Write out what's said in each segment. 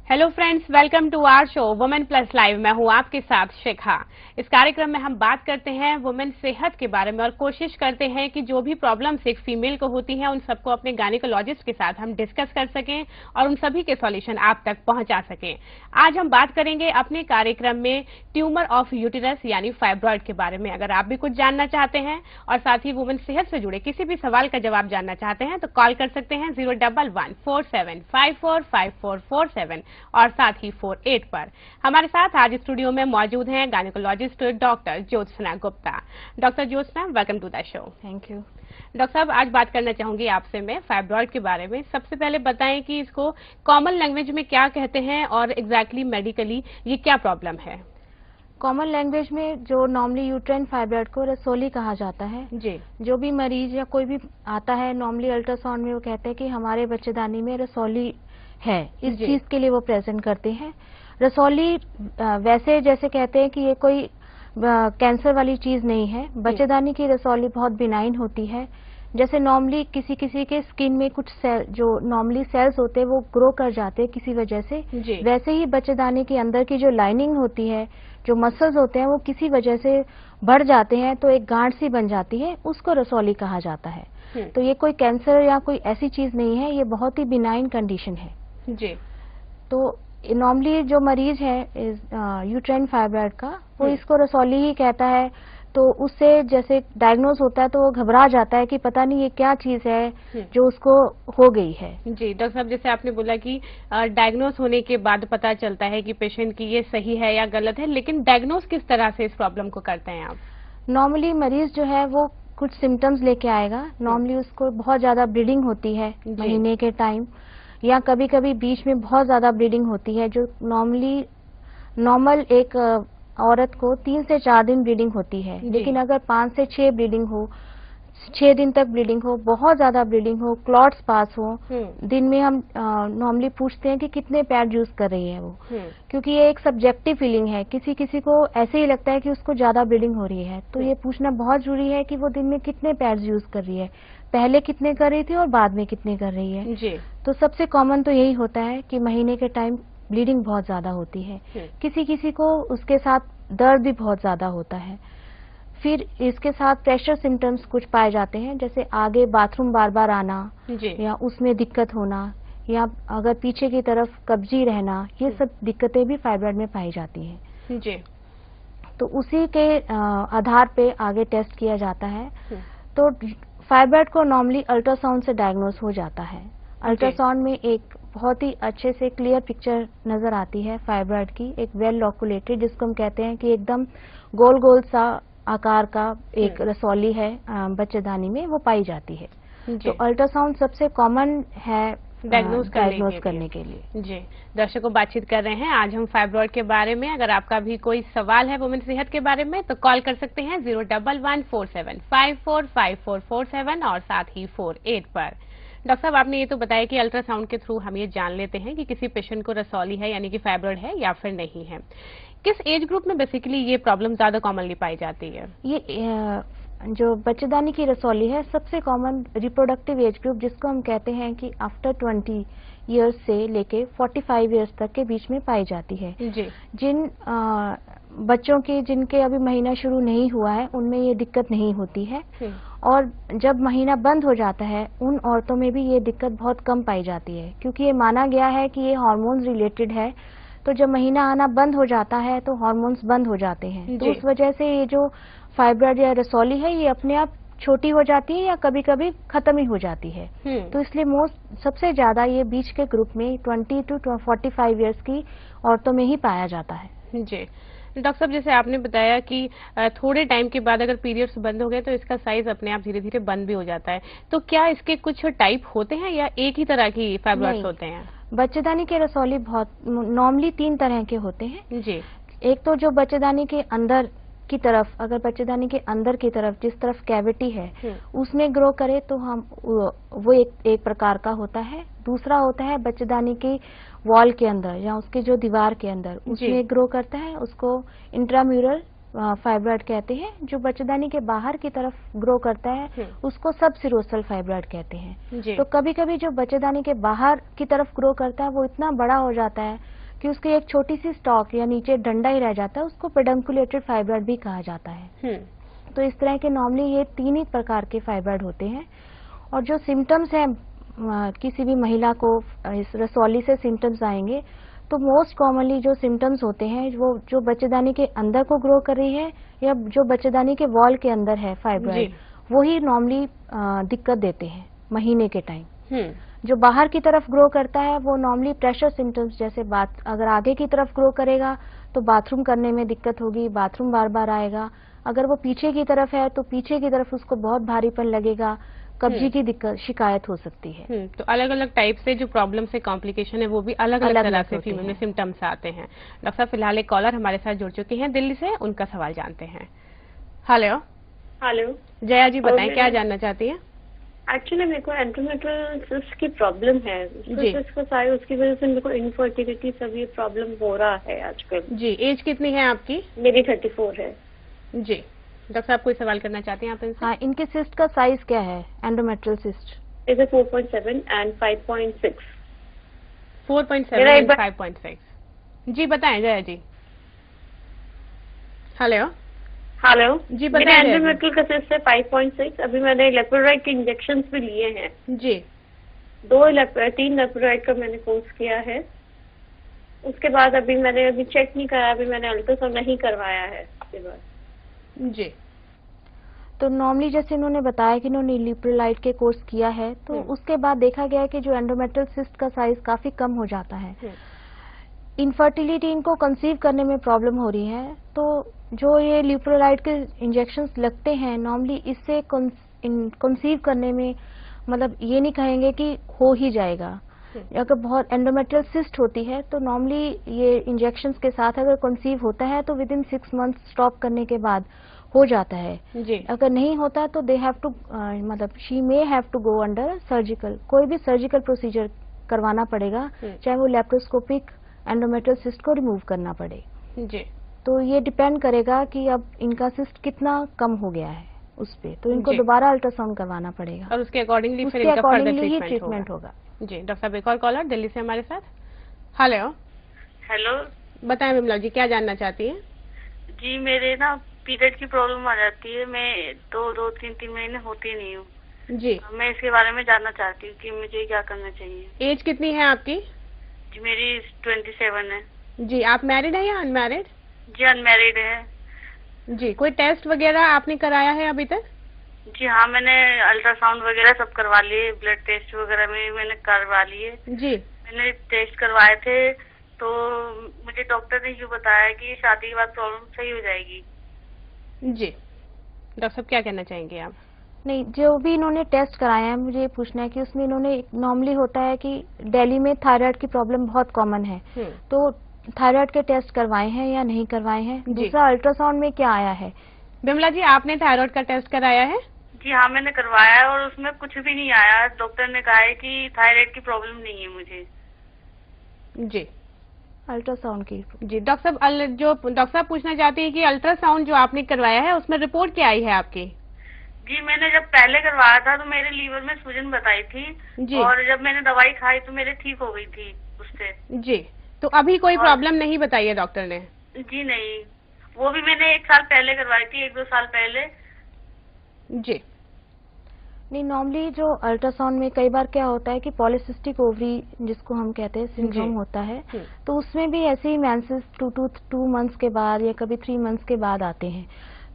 Hello friends, welcome to our show women plus live. मैं हूं आपके साथ शिखा। इस कार्यक्रम में हम बात करते हैं वुमेन सेहत के बारे में और कोशिश करते हैं कि जो भी प्रॉब्लम्स एक फीमेल को होती हैं उन सबको अपने गायनेकोलॉजिस्ट के साथ हम डिस्कस कर सकें और उन सभी के सॉल्यूशन आप तक पहुंचा सकें। आज हम बात करेंगे अपने कार्यक्रम में ट्यूमर ऑफ यूटेरस यानी फाइब्रॉइड के बारे में। अगर आप भी कुछ जानना चाहते हैं और साथ ही वुमेन सेहत से जुड़े किसी भी सवाल का जवाब जानना चाहते हैं तो कॉल कर सकते हैं 01147545447 और साथ ही 48 पर। हमारे साथ आज स्टूडियो में मौजूद हैं gynecologist doctor Jyotsna Gupta. Doctor Jyotsna, welcome to the show. Thank you. Doctor साहब, आज बात करना चाहूंगी आपसे मैं फाइब्रॉइड के बारे में। सबसे पहले बताएं कि इसको कॉमन लैंग्वेज में क्या कहते हैं और एग्जैक्टली मेडिकली ये क्या प्रॉब्लम है। कॉमन लैंग्वेज में जो नॉर्मली यूट्राइन फाइब्रॉइड को रसोली कहा जाता है जी। जो भी मरीज या कोई भी आता है नॉर्मली अल्ट्रासाउंड में वो कहते हैं कि हमारे बच्चेदानी में रसोली है, इस चीज के लिए वो प्रेजेंट करते हैं। रसौली वैसे जैसे कहते हैं कि ये कोई कैंसर वाली चीज नहीं है। बच्चेदानी की रसौली बहुत बिनाइन होती है। जैसे नॉर्मली किसी किसी के स्किन में कुछ सेल जो नॉर्मली सेल्स होते हैं वो ग्रो कर जाते हैं किसी वजह से, वैसे ही बच्चेदानी के अंदर की जो लाइनिंग होती है, जो मसल्स होते हैं वो किसी वजह से बढ़ जाते हैं तो एक गांठ सी बन जाती है, उसको रसौली कहा जाता है। तो ये कोई कैंसर या कोई ऐसी चीज नहीं है, ये बहुत ही बिनाइन कंडीशन है जी। तो नॉर्मली जो मरीज है यूट्राइन फाइब्रॉइड का वो इसको रसौली ही कहता है। तो उससे जैसे डायग्नोज होता है तो वो घबरा जाता है कि पता नहीं ये क्या चीज है जो उसको हो गई है। जी डॉक्टर साहब, जैसे आपने बोला कि डायग्नोज होने के बाद पता चलता है कि पेशेंट की ये सही है या गलत है, लेकिन डायग्नोज किस तरह से इस प्रॉब्लम को करते हैं आप? नॉर्मली मरीज जो है वो कुछ सिम्टम्स लेके आएगा। नॉर्मली उसको बहुत ज्यादा ब्लीडिंग होती है महीने के टाइम, या कभी कभी बीच में बहुत ज्यादा ब्लीडिंग होती है, जो नॉर्मल एक औरत को 3 से 4 दिन ब्लीडिंग होती है। लेकिन अगर 5 से 6 ब्लीडिंग हो, 6 दिन तक ब्लीडिंग हो, बहुत ज्यादा ब्लीडिंग हो, क्लॉट्स पास हो, दिन में हम नॉर्मली पूछते हैं कि कितने पैड यूज कर रही है वो, क्योंकि ये एक सब्जेक्टिव फीलिंग है। किसी किसी को ऐसे ही लगता है कि उसको ज्यादा ब्लीडिंग हो रही है, तो ये पूछना बहुत जरूरी है कि वो दिन में कितने पैड्स यूज कर रही है, पहले कितने कर रही थी और बाद में कितने कर रही है जी। तो सबसे कॉमन तो यही होता है कि महीने के टाइम ब्लीडिंग बहुत ज्यादा होती है। किसी किसी को उसके साथ दर्द भी बहुत ज्यादा होता है। फिर इसके साथ प्रेशर सिम्टम्स कुछ पाए जाते हैं, जैसे आगे बाथरूम बार बार आना या उसमें दिक्कत होना, या अगर पीछे की तरफ कब्जी रहना, ये सब दिक्कतें भी फाइब्रॉइड में पाई जाती हैं जी। तो उसी के आधार पे आगे टेस्ट किया जाता है। तो फाइब्रॉइड को नॉर्मली अल्ट्रासाउंड से डायग्नोज हो जाता है। अल्ट्रासाउंड में एक बहुत ही अच्छे से क्लियर पिक्चर नजर आती है फाइब्रॉइड की, एक वेल लॉकुलेटेड, जिसको हम कहते हैं कि एकदम गोल गोल सा आकार का एक रसौली है बच्चेदानी में, वो पाई जाती है। तो अल्ट्रासाउंड सबसे कॉमन है डायग्नोज करने के लिए जी। दर्शकों, बातचीत कर रहे हैं आज हम फाइब्रॉइड के बारे में। अगर आपका भी कोई सवाल है वुमेन सेहत के बारे में तो कॉल कर सकते हैं 01147545447 और साथ ही 48 पर। डॉक्टर साहब, आपने ये तो बताया कि अल्ट्रासाउंड के थ्रू हम ये जान लेते हैं कि किसी पेशेंट को रसौली है यानी कि फाइब्रॉइड है या फिर नहीं है। किस एज ग्रुप में बेसिकली ये प्रॉब्लम ज्यादा कॉमनली पाई जाती है? ये जो बच्चेदानी की रसौली है सबसे कॉमन रिप्रोडक्टिव एज ग्रुप, जिसको हम कहते हैं कि आफ्टर 20 इयर्स से लेके 45 इयर्स तक के बीच में पाई जाती है जी। जिन बच्चों के जिनके अभी महीना शुरू नहीं हुआ है उनमें ये दिक्कत नहीं होती है, और जब महीना बंद हो जाता है उन औरतों में भी ये दिक्कत बहुत कम पाई जाती है, क्योंकि ये माना गया है कि ये हार्मोन्स रिलेटेड है। तो जब महीना आना बंद हो जाता है तो हार्मोन्स बंद हो जाते हैं, तो उस वजह से ये जो फाइब्रॉइड या रसौली है ये अपने आप छोटी हो जाती है या कभी कभी खत्म ही हो जाती है। तो इसलिए सबसे ज्यादा ये बीच के ग्रुप में 20 to 45 इयर्स की औरतों में ही पाया जाता है जी। डॉक्टर साहब, जैसे आपने बताया कि थोड़े टाइम के बाद अगर पीरियड्स बंद हो गए तो इसका साइज अपने आप धीरे धीरे बंद भी हो जाता है, तो क्या इसके कुछ टाइप होते हैं या एक ही तरह की फाइब्रॉइड्स होते हैं? बच्चेदानी के रसौली बहुत नॉर्मली 3 तरह के होते हैं जी। एक तो जो बच्चेदानी के अंदर की तरफ, अगर बच्चेदानी के अंदर की तरफ जिस तरफ कैविटी है उसमें ग्रो करे तो हम वो एक प्रकार का होता है। दूसरा होता है बच्चेदानी की वॉल के अंदर या उसके जो दीवार के अंदर उसमें ग्रो करता है, उसको इंट्राम्यूरल फाइब्रॉइड कहते हैं। जो बच्चेदानी के बाहर की तरफ ग्रो करता है उसको सब सिरोसल फाइब्रॉइड कहते हैं। तो कभी कभी जो बच्चेदानी के बाहर की तरफ ग्रो करता है वो इतना बड़ा हो जाता है कि उसकी एक छोटी सी स्टॉक या नीचे डंडा ही रह जाता है, उसको पेडंकुलेटेड फाइब्रॉइड भी कहा जाता है। तो इस तरह के नॉर्मली ये 3 ही प्रकार के फाइब्रॉइड होते हैं। और जो सिम्टम्स हैं किसी भी महिला को इस रसौली से सिम्टम्स आएंगे तो मोस्ट कॉमनली जो सिम्टम्स होते हैं वो जो बच्चेदानी के अंदर को ग्रो कर रही है या जो बच्चेदानी के वॉल के अंदर है फाइब्रॉइड, वो ही नॉर्मली दिक्कत देते हैं महीने के टाइम। जो बाहर की तरफ ग्रो करता है वो नॉर्मली प्रेशर सिम्टम्स, जैसे अगर आगे की तरफ ग्रो करेगा तो बाथरूम करने में दिक्कत होगी, बाथरूम बार बार आएगा। अगर वो पीछे की तरफ है तो पीछे की तरफ उसको बहुत भारीपन लगेगा, कब्जी की दिक्कत शिकायत हो सकती है। तो अलग अलग टाइप से जो प्रॉब्लम से कॉम्प्लिकेशन है वो भी अलग अलग तरह से फीमेल में सिम्टम्स आते हैं। डॉक्टर साहब फिलहाल एक कॉलर हमारे साथ जुड़ चुकी हैं दिल्ली से, उनका सवाल जानते हैं। हेलो हेलो जया जी, बताएं क्या जानना चाहती हैं? एक्चुअली मेरे को एंडोमेट्रियल सिस्ट की प्रॉब्लम है, उसकी वजह से मेरे को इनफर्टिलिटी सब ये प्रॉब्लम हो रहा है आजकल। जी, एज कितनी है आपकी? मेरी 34 है। जी, डॉक्टर साहब कोई सवाल करना चाहते हैं आप इनसे? हाँ, इनके सिस्ट का साइज क्या है? Endometrial cyst is 4.7 and 5.6। 4.7 and 5.6। जी बताएं जया जी। हेलो हेलो जी, मेरा एंडोमेट्रियल का सिस्ट है 5.6। अभी मैंने लेप्रोराइड के इंजेक्शंस भी लिए हैं जी। 3 लेप्रोराइड का मैंने कोर्स किया है। उसके बाद अभी चेक नहीं कराया, अभी मैंने अल्ट्रासाउंड नहीं करवाया है उसके बाद। जी, तो नॉर्मली जैसे इन्होंने बताया कि इन्होंने लेप्रोराइड के कोर्स किया है तो उसके बाद देखा गया कि जो एंडोमेट्रियल सिस्ट का साइज काफी कम हो जाता है। इनफर्टिलिटी, इनको कंसीव करने में प्रॉब्लम हो रही है। तो जो ये लेप्रोराइड के इंजेक्शंस लगते हैं नॉर्मली इससे कंसीव करने में मतलब ये नहीं कहेंगे कि हो ही जाएगा। अगर बहुत एंडोमेट्रियल सिस्ट होती है तो नॉर्मली ये इंजेक्शंस के साथ अगर कंसीव होता है तो विद इन 6 मंथ्स स्टॉप करने के बाद हो जाता है जी। अगर नहीं होता तो दे हैव टू मतलब she may have to go under surgical, कोई भी सर्जिकल प्रोसीजर करवाना पड़ेगा, चाहे वो लेप्रोस्कोपिक एंडोमेट्रियल सिस्ट को रिमूव करना पड़े। जी, तो ये डिपेंड करेगा कि अब इनका सिस्ट कितना कम हो गया है उस पे, तो इनको दोबारा अल्ट्रासाउंड करवाना पड़ेगा और उसके अकॉर्डिंगली फिर इनका फर्दर ट्रीटमेंट होगा। जी, डॉक्टर साहब एक और कॉलर दिल्ली से हमारे साथ। हेलो हेलो, बताएं विमला जी क्या जानना चाहती हैं? जी मेरे ना पीरियड की प्रॉब्लम आ जाती है, मैं 2-3 महीने होती नहीं हूँ जी। मैं इसके बारे में जानना चाहती हूँ कि मुझे क्या करना चाहिए। एज कितनी है आपकी? जी मेरी 27 है। जी, आप मैरिड है या अनमैरिड? जी अनमैरिड है। जी, कोई टेस्ट वगैरह आपने कराया है अभी तक? जी हाँ, मैंने अल्ट्रासाउंड वगैरह सब करवा लिए, ब्लड टेस्ट वगैरह में मैंने करवा लिए। जी, मैंने टेस्ट करवाए थे तो मुझे डॉक्टर ने यूँ बताया कि शादी के बाद प्रॉब्लम सही हो जाएगी। जी, डॉक्टर साहब क्या कहना चाहेंगे आप? नहीं, जो भी इन्होंने टेस्ट कराया है मुझे पूछना है कि उसमें इन्होंने नॉर्मली होता है कि दिल्ली में थायराइड की प्रॉब्लम बहुत कॉमन है, तो थायराइड के टेस्ट करवाए हैं या नहीं करवाए हैं? दूसरा अल्ट्रासाउंड में क्या आया है? बिमला जी, आपने थायराइड का टेस्ट कराया है? जी हाँ, मैंने करवाया है और उसमें कुछ भी नहीं आया। डॉक्टर ने कहा है कि थायराइड की प्रॉब्लम नहीं है मुझे। जी, अल्ट्रासाउंड की। जी डॉक्टर साहब, जो डॉक्टर साहब पूछना चाहते हैं कि अल्ट्रासाउंड जो आपने करवाया है उसमें रिपोर्ट क्या आई है आपकी? जी मैंने जब पहले करवाया था तो मेरे लीवर में सूजन बताई थी जी। और जब मैंने दवाई खाई तो मेरे ठीक हो गई थी उससे। जी, तो अभी कोई प्रॉब्लम नहीं बताई है डॉक्टर ने? जी नहीं, वो भी मैंने 1 साल पहले करवाई थी, 1-2 साल पहले। जी नहीं, नॉर्मली जो अल्ट्रासाउंड में कई बार क्या होता है कि पॉलीसिस्टिक ओवरी जिसको हम कहते हैं सिंड्रोम होता है, तो उसमें भी ऐसे ही मेंसेस 2 मंथ्स के बाद या कभी 3 मंथ्स के बाद आते हैं।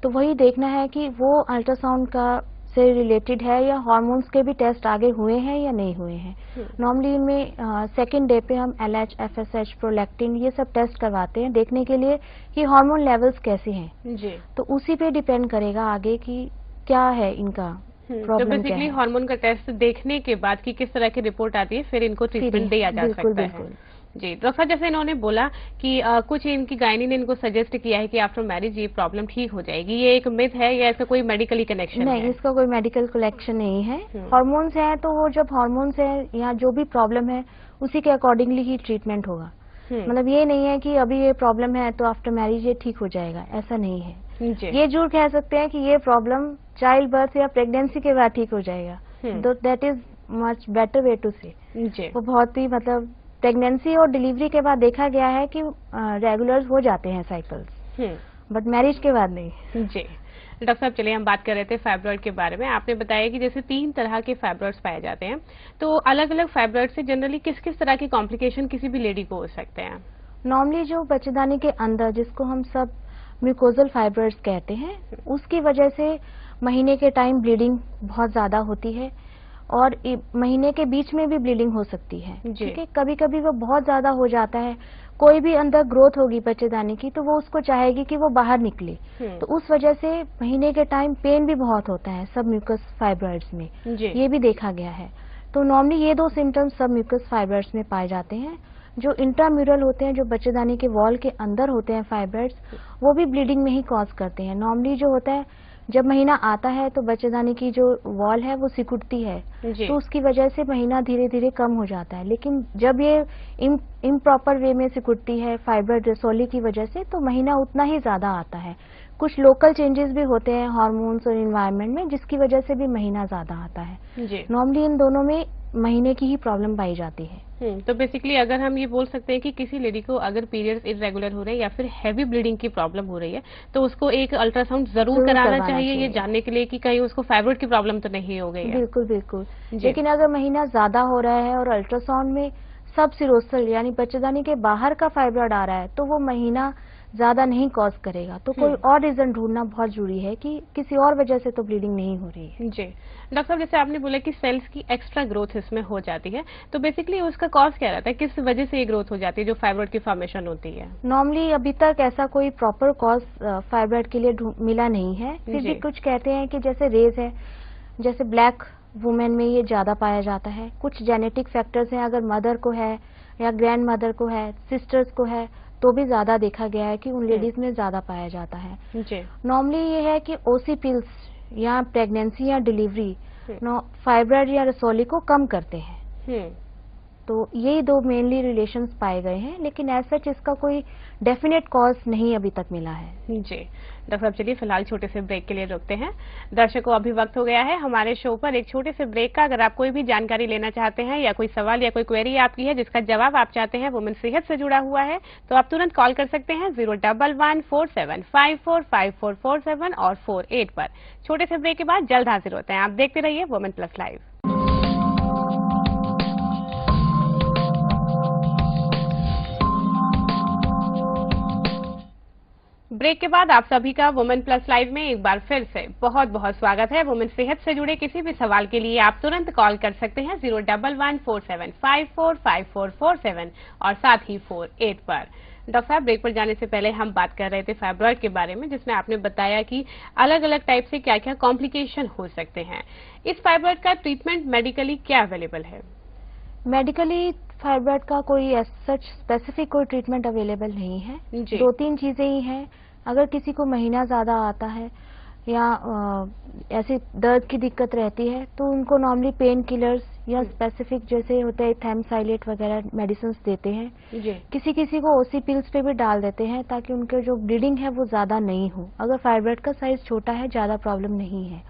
तो वही देखना है कि वो अल्ट्रासाउंड का से रिलेटेड है या हार्मोन्स के भी टेस्ट आगे हुए हैं या नहीं हुए हैं। नॉर्मली इनमें सेकेंड डे पे हम LH, FSH, प्रोलैक्टिन ये सब टेस्ट करवाते हैं देखने के लिए कि हार्मोन लेवल्स कैसे हैं। जी, तो उसी पे डिपेंड करेगा आगे कि क्या है इनका तो बेसिकली हार्मोन का टेस्ट देखने के बाद कि किस तरह की रिपोर्ट आती है फिर इनको ट्रीटमेंट दिया जा सकता है। जी, डॉक्टर जैसे इन्होंने बोला कि कुछ इनकी गायनी ने इनको सजेस्ट किया है कि आफ्टर मैरिज ये प्रॉब्लम ठीक हो जाएगी, ये एक मिथ है या ऐसा कोई मेडिकली कनेक्शन नहीं है? इसका कोई मेडिकल कनेक्शन नहीं है। हार्मोन्स है तो वो जब हार्मोन्स है या जो भी प्रॉब्लम है उसी के अकॉर्डिंगली ही ट्रीटमेंट होगा। मतलब ये नहीं है कि अभी ये प्रॉब्लम है तो आफ्टर मैरिज ये ठीक हो जाएगा, ऐसा नहीं है। जी। ये जरूर कह सकते हैं कि ये प्रॉब्लम चाइल्ड बर्थ या प्रेगनेंसी के बाद ठीक हो जाएगा, तो that is much better way to say. जी। वो बहुत ही मतलब प्रेगनेंसी और डिलीवरी के बाद देखा गया है कि रेगुलर हो जाते हैं साइकिल्स, बट मैरिज के बाद नहीं। जी। डॉक्टर साहब, चलिए हम बात कर रहे थे फाइब्रॉइड के बारे में। आपने बताया कि जैसे 3 तरह के फाइब्रॉइड्स पाए जाते हैं, तो अलग अलग फाइब्रॉइड से जनरली किस किस तरह के कॉम्प्लिकेशन किसी भी लेडी को हो सकते हैं? नॉर्मली जो बच्चेदानी के अंदर, जिसको हम सब म्यूकोजल फाइब्रॉइड्स कहते हैं, उसकी वजह से महीने के टाइम ब्लीडिंग बहुत ज्यादा होती है और महीने के बीच में भी ब्लीडिंग हो सकती है। ठीक है, कभी कभी वो बहुत ज्यादा हो जाता है, कोई भी अंदर ग्रोथ होगी बच्चेदानी की तो वो उसको चाहेगी कि वो बाहर निकले, तो उस वजह से महीने के टाइम पेन भी बहुत होता है सब म्यूकस फाइब्रॉइड्स में, ये भी देखा गया है। तो नॉर्मली ये 2 सिम्टम्स सब म्यूकस फाइब्रॉइड्स में पाए जाते हैं। जो इंट्राम्यूरल होते हैं, जो बच्चेदानी के वॉल के अंदर होते हैं फाइब्रॉइड्स, वो भी ब्लीडिंग में ही कॉज करते हैं। नॉर्मली जो होता है, जब महीना आता है तो बच्चेदानी की जो वॉल है वो सिकुड़ती है, तो उसकी वजह से महीना धीरे धीरे कम हो जाता है। लेकिन जब ये इम्प्रॉपर वे में सिकुड़ती है फाइब्रॉइड रसोली की वजह से, तो महीना उतना ही ज्यादा आता है। कुछ लोकल चेंजेस भी होते हैं हार्मोन्स और इन्वायरमेंट में, जिसकी वजह से भी महीना ज्यादा आता है। नॉर्मली इन दोनों में महीने की ही प्रॉब्लम पाई जाती है। तो बेसिकली अगर हम ये बोल सकते हैं कि किसी लेडी को अगर पीरियड्स इरेगुलर हो रहे हैं या फिर हैवी ब्लीडिंग की प्रॉब्लम हो रही है, तो उसको एक अल्ट्रासाउंड जरूर कराना चाहिए, ये जानने के लिए कि कहीं उसको फाइब्रॉइड की प्रॉब्लम तो नहीं हो गई है। बिल्कुल बिल्कुल। लेकिन अगर महीना ज्यादा हो रहा है और अल्ट्रासाउंड में सब सिरोसल यानी बच्चेदानी के बाहर का फाइब्रॉइड आ रहा है, तो वो महीना ज्यादा नहीं कॉज करेगा। तो कोई और रीजन ढूंढना बहुत जरूरी है कि किसी और वजह से तो ब्लीडिंग नहीं हो रही है। जी डॉक्टर साहब, जैसे आपने बोला कि सेल्स की एक्स्ट्रा ग्रोथ इसमें हो जाती है, तो बेसिकली उसका कॉज क्या रहता है, किस वजह से ये ग्रोथ हो जाती है जो फाइब्रॉइड की फॉर्मेशन होती है? नॉर्मली अभी तक ऐसा कोई प्रॉपर कॉज फाइब्रॉइड के लिए मिला नहीं है। फिर भी कुछ कहते हैं कि जैसे रेज है, जैसे ब्लैक वुमेन में ये ज्यादा पाया जाता है। कुछ जेनेटिक फैक्टर्स हैं, अगर मदर को है या ग्रैंड मदर को है, सिस्टर्स को है, तो भी ज्यादा देखा गया है कि उन लेडीज में ज्यादा पाया जाता है। नॉर्मली ये है कि ओसी पिल्स या प्रेगनेंसी या डिलीवरी फाइब्रॉइड या रसोली को कम करते हैं। तो यही 2 मेनली रिलेशंस पाए गए हैं, लेकिन ऐसा इसका कोई डेफिनेट कॉज नहीं अभी तक मिला है। जी डॉक्टर साहब, चलिए फिलहाल छोटे से ब्रेक के लिए रुकते हैं। दर्शकों, अभी वक्त हो गया है हमारे शो पर एक छोटे से ब्रेक का। अगर आप कोई भी जानकारी लेना चाहते हैं या कोई सवाल या कोई क्वेरी आपकी है जिसका जवाब आप चाहते हैं वुमेन सेहत से जुड़ा हुआ है, तो आप तुरंत कॉल कर सकते हैं 011475447 और 48 पर। छोटे से ब्रेक के बाद जल्द हाजिर होते हैं। आप देखते रहिए वुमेन प्लस लाइव। ब्रेक के बाद आप सभी का वुमेन प्लस लाइव में एक बार फिर से बहुत बहुत स्वागत है। वुमेन सेहत से जुड़े किसी भी सवाल के लिए आप तुरंत कॉल कर सकते हैं 01147545447 और साथ ही 48 पर। डॉक्टर साहब, ब्रेक पर जाने से पहले हम बात कर रहे थे फाइब्रॉइड के बारे में, जिसमें आपने बताया कि अलग अलग टाइप से क्या क्या कॉम्प्लिकेशन हो सकते हैं। इस फाइब्रॉइड का ट्रीटमेंट मेडिकली क्या अवेलेबल है? मेडिकली फाइब्रॉइड का कोई सच स्पेसिफिक कोई ट्रीटमेंट अवेलेबल नहीं है। 2-3 चीजें ही हैं। अगर किसी को महीना ज्यादा आता है या ऐसी दर्द की दिक्कत रहती है, तो उनको नॉर्मली पेन किलर्स या स्पेसिफिक जैसे होते हैं थैमसाइलेट वगैरह मेडिसिन देते हैं। किसी किसी को ओसी पिल्स पे भी डाल देते हैं ताकि उनके जो ब्लीडिंग है वो ज्यादा नहीं हो, अगर फाइब्रॉइड का साइज छोटा है, ज्यादा प्रॉब्लम नहीं है।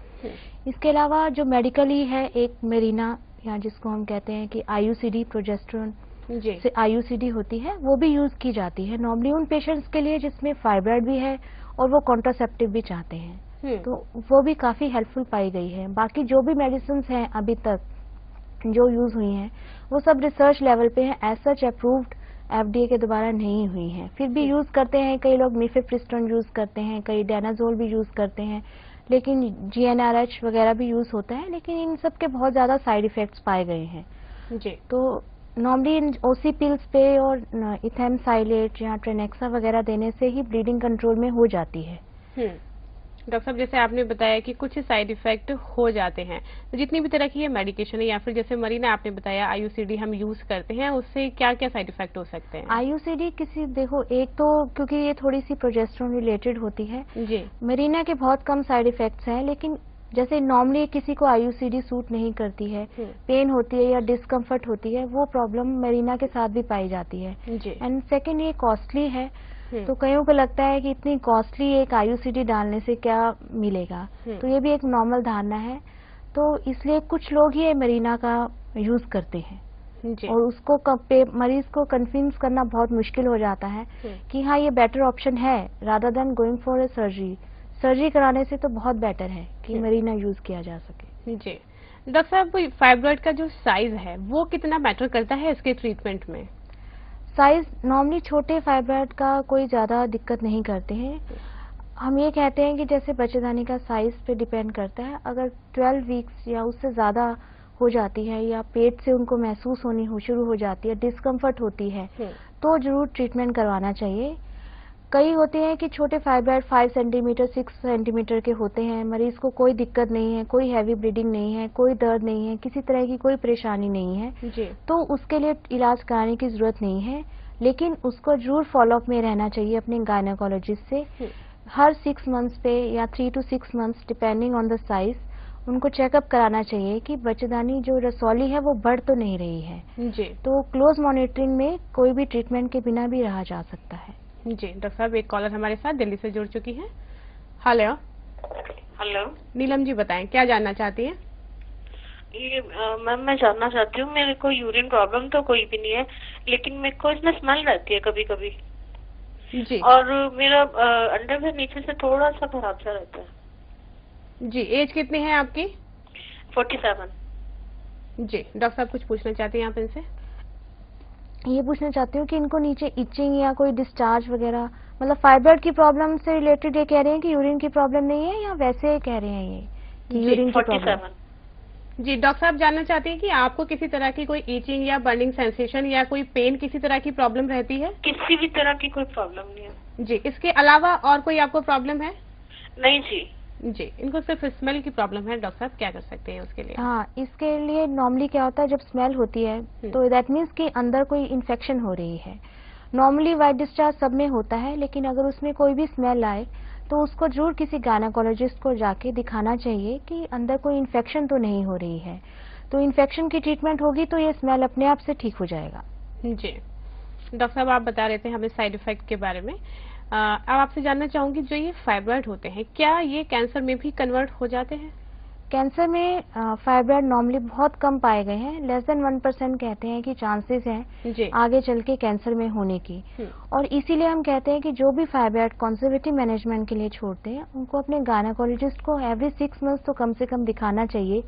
इसके अलावा जो मेडिकली है, एक मेरिना या जिसको हम कहते हैं कि आईयूसीडी प्रोजेस्टेरोन से आईयूसीडी होती है, वो भी यूज की जाती है नॉर्मली उन पेशेंट्स के लिए जिसमें फाइब्रॉइड भी है और वो कॉन्ट्रासेप्टिव भी चाहते हैं, तो वो भी काफी हेल्पफुल पाई गई है। बाकी जो भी मेडिसिन हैं अभी तक जो यूज हुई हैं, वो सब रिसर्च लेवल पे हैं, एज सच अप्रूव्ड FDA के द्वारा नहीं हुई हैं। फिर भी यूज करते हैं, कई लोग मिफेप्रिस्टोन यूज करते हैं, कई डेनाजोल भी यूज करते हैं, लेकिन GnRH वगैरह भी यूज होता है, लेकिन इन सब के बहुत ज्यादा साइड इफेक्ट्स पाए गए हैं। तो नॉर्मली इन ओसी पिल्स पे और इथेमसाइलेट या ट्रेनेक्सा वगैरह देने से ही ब्लीडिंग कंट्रोल में हो जाती है। डॉक्टर साहब, जैसे आपने बताया कि कुछ साइड इफेक्ट हो जाते हैं, तो जितनी भी तरह की ये मेडिकेशन है या फिर जैसे मरीना आपने बताया आईयूसीडी हम यूज करते हैं, उससे क्या क्या साइड इफेक्ट हो सकते हैं? आईयूसीडी किसी देखो, एक तो क्योंकि ये थोड़ी सी प्रोजेस्टेरोन रिलेटेड होती है, मरीना के बहुत कम साइड इफेक्ट्स हैं, लेकिन जैसे नॉर्मली किसी को आईयूसीडी सूट नहीं करती है, पेन होती है या डिस्कम्फर्ट होती है, वो प्रॉब्लम मरीना के साथ भी पाई जाती है। एंड सेकेंड, ये कॉस्टली है, तो कईयों को लगता है कि इतनी कॉस्टली एक IUCD डालने से क्या मिलेगा, तो ये भी एक नॉर्मल धारणा है। तो इसलिए कुछ लोग ही मरीना का यूज करते हैं और उसको मरीज को कन्विंस करना बहुत मुश्किल हो जाता है कि हाँ ये बेटर ऑप्शन है rather than going for a surgery. Surgery कराने से तो बहुत बेटर है कि मरीना यूज किया जा सके। जी डॉक्टर साहब, फाइब्रॉइड का जो साइज है वो कितना मैटर करता है इसके ट्रीटमेंट में? साइज नॉर्मली छोटे फाइब्रॉइड का कोई ज्यादा दिक्कत नहीं करते हैं। हम ये कहते हैं कि जैसे बच्चेदानी का साइज पे डिपेंड करता है, अगर 12 वीक्स या उससे ज्यादा हो जाती है या पेट से उनको महसूस होनी शुरू हो जाती है, डिस्कम्फर्ट होती है, तो जरूर ट्रीटमेंट करवाना चाहिए। कई होते हैं कि छोटे फाइब्रॉइड 5 सेंटीमीटर 6 सेंटीमीटर के होते हैं, मरीज को कोई दिक्कत नहीं है, कोई हैवी ब्लीडिंग नहीं है, कोई दर्द नहीं है, किसी तरह की कोई परेशानी नहीं है जी। तो उसके लिए इलाज कराने की जरूरत नहीं है, लेकिन उसको जरूर फॉलोअप में रहना चाहिए अपने गायनेकोलॉजिस्ट से। हर 6 मंथ्स पे या 3 to 6 months depending on the size उनको चेकअप कराना चाहिए कि बच्चेदानी जो रसौली है वो बढ़ तो नहीं रही है। जी। तो क्लोज मॉनिटरिंग में कोई भी ट्रीटमेंट के बिना भी रहा जा सकता है। जी डॉक्टर साहब, एक कॉलर हमारे साथ दिल्ली से जुड़ चुकी है। हेलो। हेलो नीलम जी, बताएं क्या जानना चाहती हैं? ये मैम मैं जानना चाहती हूँ, मेरे को यूरिन प्रॉब्लम तो कोई भी नहीं है, लेकिन मेरे को इसमें स्मेल रहती है कभी कभी जी। और मेरा अंडरवेयर नीचे से थोड़ा सा खराब सा रहता है। जी। एज कितनी है आपकी? 47। जी डॉक्टर साहब, कुछ पूछना चाहती हैं आप इनसे? ये पूछना चाहती हूँ कि इनको नीचे इचिंग या कोई डिस्चार्ज वगैरह, मतलब फाइब्रॉइड की प्रॉब्लम से रिलेटेड ये कह रहे हैं कि यूरिन की प्रॉब्लम नहीं है, या वैसे कह रहे हैं ये कि यूरिन की प्रॉब्लम? 47। जी डॉक्टर साहब, जानना चाहती हैं कि आपको किसी तरह की कोई ईचिंग या बर्निंग सेंसेशन या कोई पेन, किसी तरह की प्रॉब्लम रहती है? किसी भी तरह की कोई प्रॉब्लम नहीं है। जी। इसके अलावा और कोई आपको प्रॉब्लम है? नहीं जी। जी। इनको सिर्फ स्मेल की प्रॉब्लम है, डॉक्टर साहब क्या कर सकते हैं उसके लिए? हाँ, इसके लिए नॉर्मली क्या होता है, जब स्मेल होती है तो दैट मीन्स कि अंदर कोई इन्फेक्शन हो रही है। नॉर्मली वाइट डिस्चार्ज सब में होता है, लेकिन अगर उसमें कोई भी स्मेल आए तो उसको जरूर किसी गायनेकोलॉजिस्ट को जाके दिखाना चाहिए कि अंदर कोई इन्फेक्शन तो नहीं हो रही है। तो इन्फेक्शन की ट्रीटमेंट होगी तो ये स्मेल अपने आप से ठीक हो जाएगा। जी। डॉक्टर साहब, आप बता रहे थे हमें साइड इफेक्ट के बारे में। अब आपसे जानना चाहूंगी, जो ये फाइब्रॉइड होते हैं क्या ये कैंसर में भी कन्वर्ट हो जाते हैं? कैंसर में फाइब्रॉइड नॉर्मली बहुत कम पाए गए हैं, लेस देन 1% कहते हैं कि चांसेस हैं जी। आगे चल के कैंसर में होने की। और इसीलिए हम कहते हैं कि जो भी फाइब्रॉइड कंजर्वेटिव मैनेजमेंट के लिए छोड़ते हैं उनको अपने गायनेकोलॉजिस्ट को एवरी 6 मंथ्स तो कम से कम दिखाना चाहिए,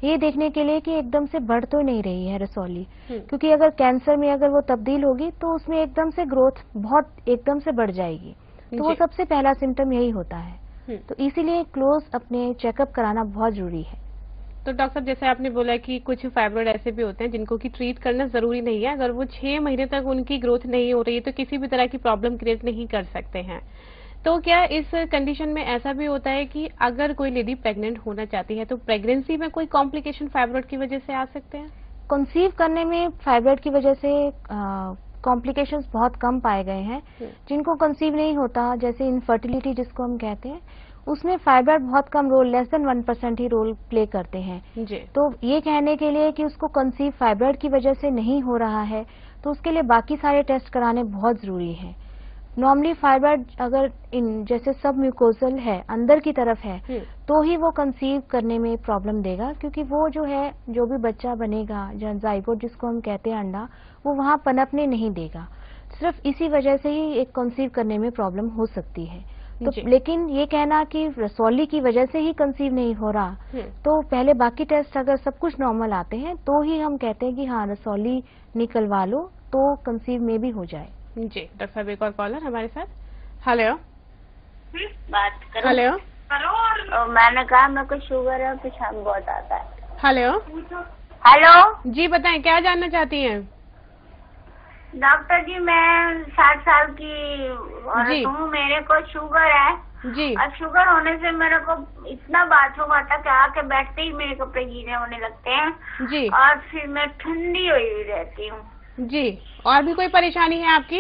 ये देखने के लिए कि एकदम से बढ़ तो नहीं रही है रसौली। क्योंकि अगर कैंसर में अगर वो तब्दील होगी तो उसमें एकदम से ग्रोथ बहुत एकदम से बढ़ जाएगी, तो वो सबसे पहला सिम्टम यही होता है। तो इसीलिए क्लोज अपने चेकअप कराना बहुत जरूरी है। तो डॉक्टर साहब, जैसे आपने बोला कि कुछ फाइब्रॉइड ऐसे भी होते हैं जिनको कि ट्रीट करना जरूरी नहीं है, अगर वो 6 महीने तक उनकी ग्रोथ नहीं हो रही है तो किसी भी तरह की प्रॉब्लम क्रिएट नहीं कर सकते हैं। तो क्या इस कंडीशन में ऐसा भी होता है कि अगर कोई लेडी प्रेग्नेंट होना चाहती है तो प्रेगनेंसी में कोई कॉम्प्लिकेशन फाइब्रॉइड की वजह से आ सकते हैं? कंसीव करने में फाइब्रॉइड की वजह से कॉम्प्लिकेशंस बहुत कम पाए गए हैं। जिनको कंसीव नहीं होता, जैसे इनफर्टिलिटी जिसको हम कहते हैं, उसमें फाइब्रॉइड बहुत कम रोल, लेस देन 1% ही रोल प्ले करते हैं। जी। तो ये कहने के लिए कि उसको कंसीव फाइब्रॉइड की वजह से नहीं हो रहा है तो उसके लिए बाकी सारे टेस्ट कराने बहुत जरूरी है। नॉर्मली फाइब्रॉइड अगर जैसे सब म्यूकोजल है, अंदर की तरफ है, तो ही वो कंसीव करने में प्रॉब्लम देगा, क्योंकि वो जो है जो भी बच्चा बनेगा, जाइगोट जिसको हम कहते हैं अंडा, वो वहाँ पनपने नहीं देगा। सिर्फ इसी वजह से ही एक कंसीव करने में प्रॉब्लम हो सकती है। तो लेकिन ये कहना कि रसौली की वजह से ही कंसीव नहीं हो रहा, तो पहले बाकी टेस्ट अगर सब कुछ नॉर्मल आते हैं तो ही हम कहते हैं कि हाँ रसौली निकलवा लो तो कंसीव में भी हो जाए। जी। डॉक्टर साहब, एक और कॉलर हमारे साथ। हेलो। बात करो। हेलो। मैंने कहा मेरे को शुगर है, पेशाब बहुत आता है। हेलो। हेलो जी, बताएं क्या जानना चाहती हैं? डॉक्टर जी, मैं 60 साल की औरत हूँ, मेरे को शुगर है जी। और शुगर होने से मेरे को इतना बाथरूम आता है कि आके बैठते ही मेरे कपड़े गीले होने लगते हैं जी। और फिर मैं ठंडी हुई रहती हूँ जी। और भी कोई परेशानी है आपकी?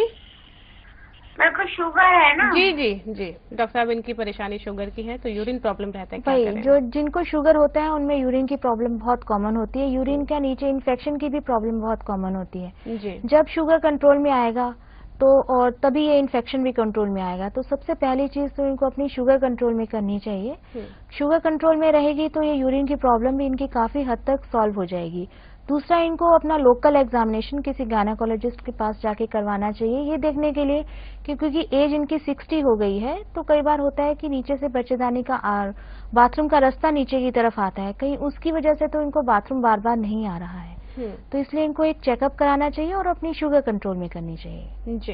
मेरे को शुगर है ना। जी जी जी। डॉक्टर साहब, इनकी परेशानी शुगर की है, तो यूरिन प्रॉब्लम रहता है, क्या भाई करें? जो जिनको शुगर होता है उनमें यूरिन की प्रॉब्लम बहुत कॉमन होती है। यूरिन के नीचे इन्फेक्शन की भी प्रॉब्लम बहुत कॉमन होती है। जी। जब शुगर कंट्रोल में आएगा तो और तभी ये इन्फेक्शन भी कंट्रोल में आएगा। तो सबसे पहली चीज तो इनको अपनी शुगर कंट्रोल में करनी चाहिए। शुगर कंट्रोल में रहेगी तो ये यूरिन की प्रॉब्लम भी इनकी काफी हद तक सॉल्व हो जाएगी। दूसरा, इनको अपना लोकल एग्जामिनेशन किसी गायनेकोलॉजिस्ट के पास जाके करवाना चाहिए, ये देखने के लिए कि क्योंकि एज इनकी 60 हो गई है, तो कई बार होता है कि नीचे से बच्चेदानी का बाथरूम का रास्ता नीचे की तरफ आता है, कहीं उसकी वजह से तो इनको बाथरूम बार बार नहीं आ रहा है। तो इसलिए इनको एक चेकअप कराना चाहिए और अपनी शुगर कंट्रोल में करनी चाहिए। जी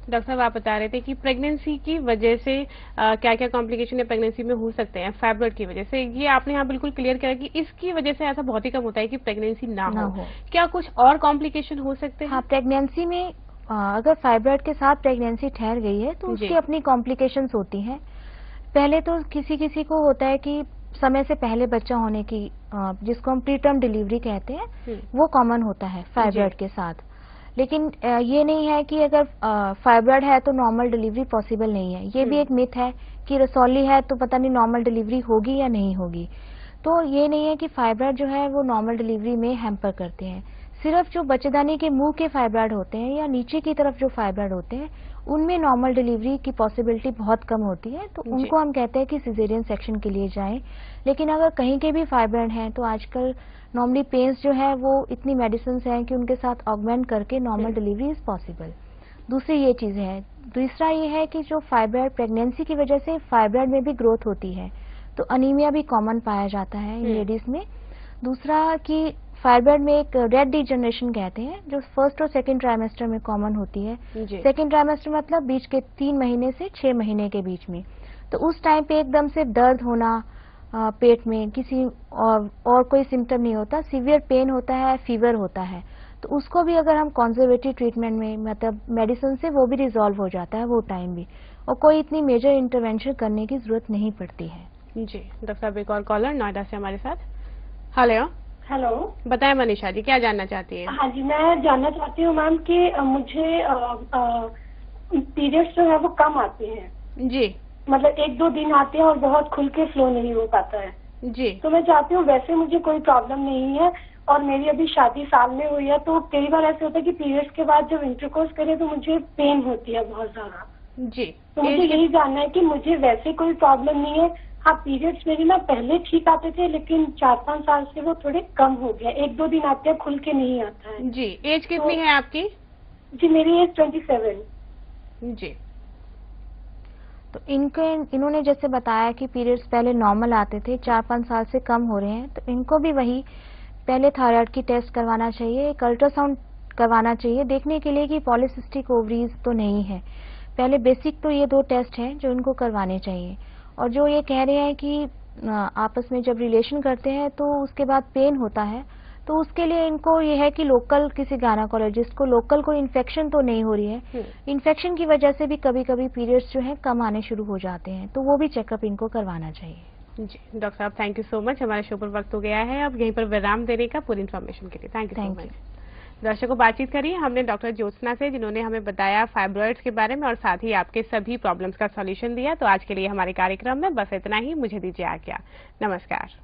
डॉक्टर साहब, आप बता रहे थे कि प्रेगनेंसी की वजह से क्या क्या कॉम्प्लिकेशन है प्रेगनेंसी में हो सकते हैं फाइब्रॉइड की वजह से, ये आपने यहाँ बिल्कुल क्लियर किया कि इसकी वजह से ऐसा बहुत ही कम होता है कि प्रेगनेंसी ना हो। क्या कुछ और कॉम्प्लिकेशन हो सकते हैं? हाँ, प्रेगनेंसी में अगर फाइब्रॉइड के साथ प्रेगनेंसी ठहर गई है तो उसकी अपनी कॉम्प्लिकेशंस होती हैं। पहले तो किसी किसी को होता है कि समय से पहले बच्चा होने की, जिसको हम प्री टर्म डिलीवरी कहते हैं, वो कॉमन होता है फाइब्रॉइड के साथ। लेकिन ये नहीं है कि अगर फाइब्रॉइड है तो नॉर्मल डिलीवरी पॉसिबल नहीं है। ये भी एक मिथ है कि रसौली है तो पता नहीं नॉर्मल डिलीवरी होगी या नहीं होगी। तो ये नहीं है कि फाइब्रॉइड जो है वो नॉर्मल डिलीवरी में हैम्पर करते हैं। सिर्फ जो बच्चेदानी के मुंह के फाइब्रॉइड होते हैं या नीचे की तरफ जो फाइब्रॉइड होते हैं, उनमें नॉर्मल डिलीवरी की पॉसिबिलिटी बहुत कम होती है, तो उनको हम कहते हैं कि सिजेरियन सेक्शन के लिए जाएं। लेकिन अगर कहीं के भी फाइब्रॉइड हैं तो आजकल नॉर्मली पेन्स जो है वो इतनी मेडिसिन हैं कि उनके साथ ऑगमेंट करके नॉर्मल डिलीवरी इज पॉसिबल। दूसरी ये चीजें हैं। दूसरा ये है कि जो फाइब्रॉइड प्रेगनेंसी की वजह से फाइब्रॉइड में भी ग्रोथ होती है, तो अनीमिया भी कॉमन पाया जाता है इन लेडीज में। दूसरा कि फाइब्रॉइड में एक रेड डिजनरेशन कहते हैं जो फर्स्ट और सेकंड ट्राइमेस्टर में कॉमन होती है। सेकंड ट्राइमेस्टर मतलब बीच के 3 महीने से 6 महीने के बीच में। तो उस टाइम पे एकदम से दर्द होना पेट में, किसी और कोई सिम्टम नहीं होता, सीवियर पेन होता है, फीवर होता है, तो उसको भी अगर हम कंजर्वेटिव ट्रीटमेंट में मतलब मेडिसिन से वो भी रिजॉल्व हो जाता है वो टाइम भी, और कोई इतनी मेजर इंटरवेंशन करने की जरूरत नहीं पड़ती है। जी डॉक्टर साहब, एक और कॉलर नोएडा से हमारे साथ। हेलो। हेलो, बताएं मनीषा जी, क्या जानना चाहती हैं? हाँ जी, मैं जानना चाहती हूँ मैम कि मुझे पीरियड्स जो है वो कम आते हैं जी, मतलब 1-2 दिन आते हैं और बहुत खुल के फ्लो नहीं हो पाता है जी। तो मैं चाहती हूँ, वैसे मुझे कोई प्रॉब्लम नहीं है और मेरी अभी शादी साल में हुई है, तो कई बार ऐसे होता है कि पीरियड्स के बाद जब इंटरकोर्स करे तो मुझे पेन होती है बहुत ज्यादा। जी, तो मुझे यही जानना है कि मुझे वैसे कोई प्रॉब्लम नहीं है। हाँ, पीरियड्स मेरी ना पहले ठीक आते थे लेकिन 4-5 साल से वो थोड़े कम हो गया, 1-2 दिन आते हैं, खुल के नहीं आता है। जी, एज कितनी है आपकी? जी, मेरी एज 27। जी। तो इन्होंने जैसे बताया कि पीरियड्स पहले नॉर्मल आते थे, 4-5 साल से कम हो रहे हैं, तो इनको भी वही पहले थायराइड की टेस्ट करवाना चाहिए, एक अल्ट्रासाउंड करवाना चाहिए देखने के लिए कि पॉलीसिस्टिक ओवरीज तो नहीं है। पहले बेसिक तो ये 2 टेस्ट हैं जो इनको करवाने चाहिए। और जो ये कह रहे हैं कि आपस में जब रिलेशन करते हैं तो उसके बाद पेन होता है, तो उसके लिए इनको ये है कि लोकल किसी गायनेकोलॉजिस्ट को, लोकल कोई इन्फेक्शन तो नहीं हो रही है। इन्फेक्शन की वजह से भी कभी कभी पीरियड्स जो है कम आने शुरू हो जाते हैं, तो वो भी चेकअप इनको करवाना चाहिए। जी डॉक्टर साहब, थैंक यू सो मच। हमारे शो पर वक्त हो गया है, अब यहीं पर विराम देने का पूरी इन्फॉर्मेशन के लिए थैंक यू सो मच। दर्शकों, बातचीत करिए हमने डॉक्टर ज्योत्सना से, जिन्होंने हमें बताया फाइब्रॉइड्स के बारे में और साथ ही आपके सभी प्रॉब्लम्स का सॉल्यूशन दिया। तो आज के लिए हमारे कार्यक्रम में बस इतना ही, मुझे दीजिए आज्ञा, नमस्कार।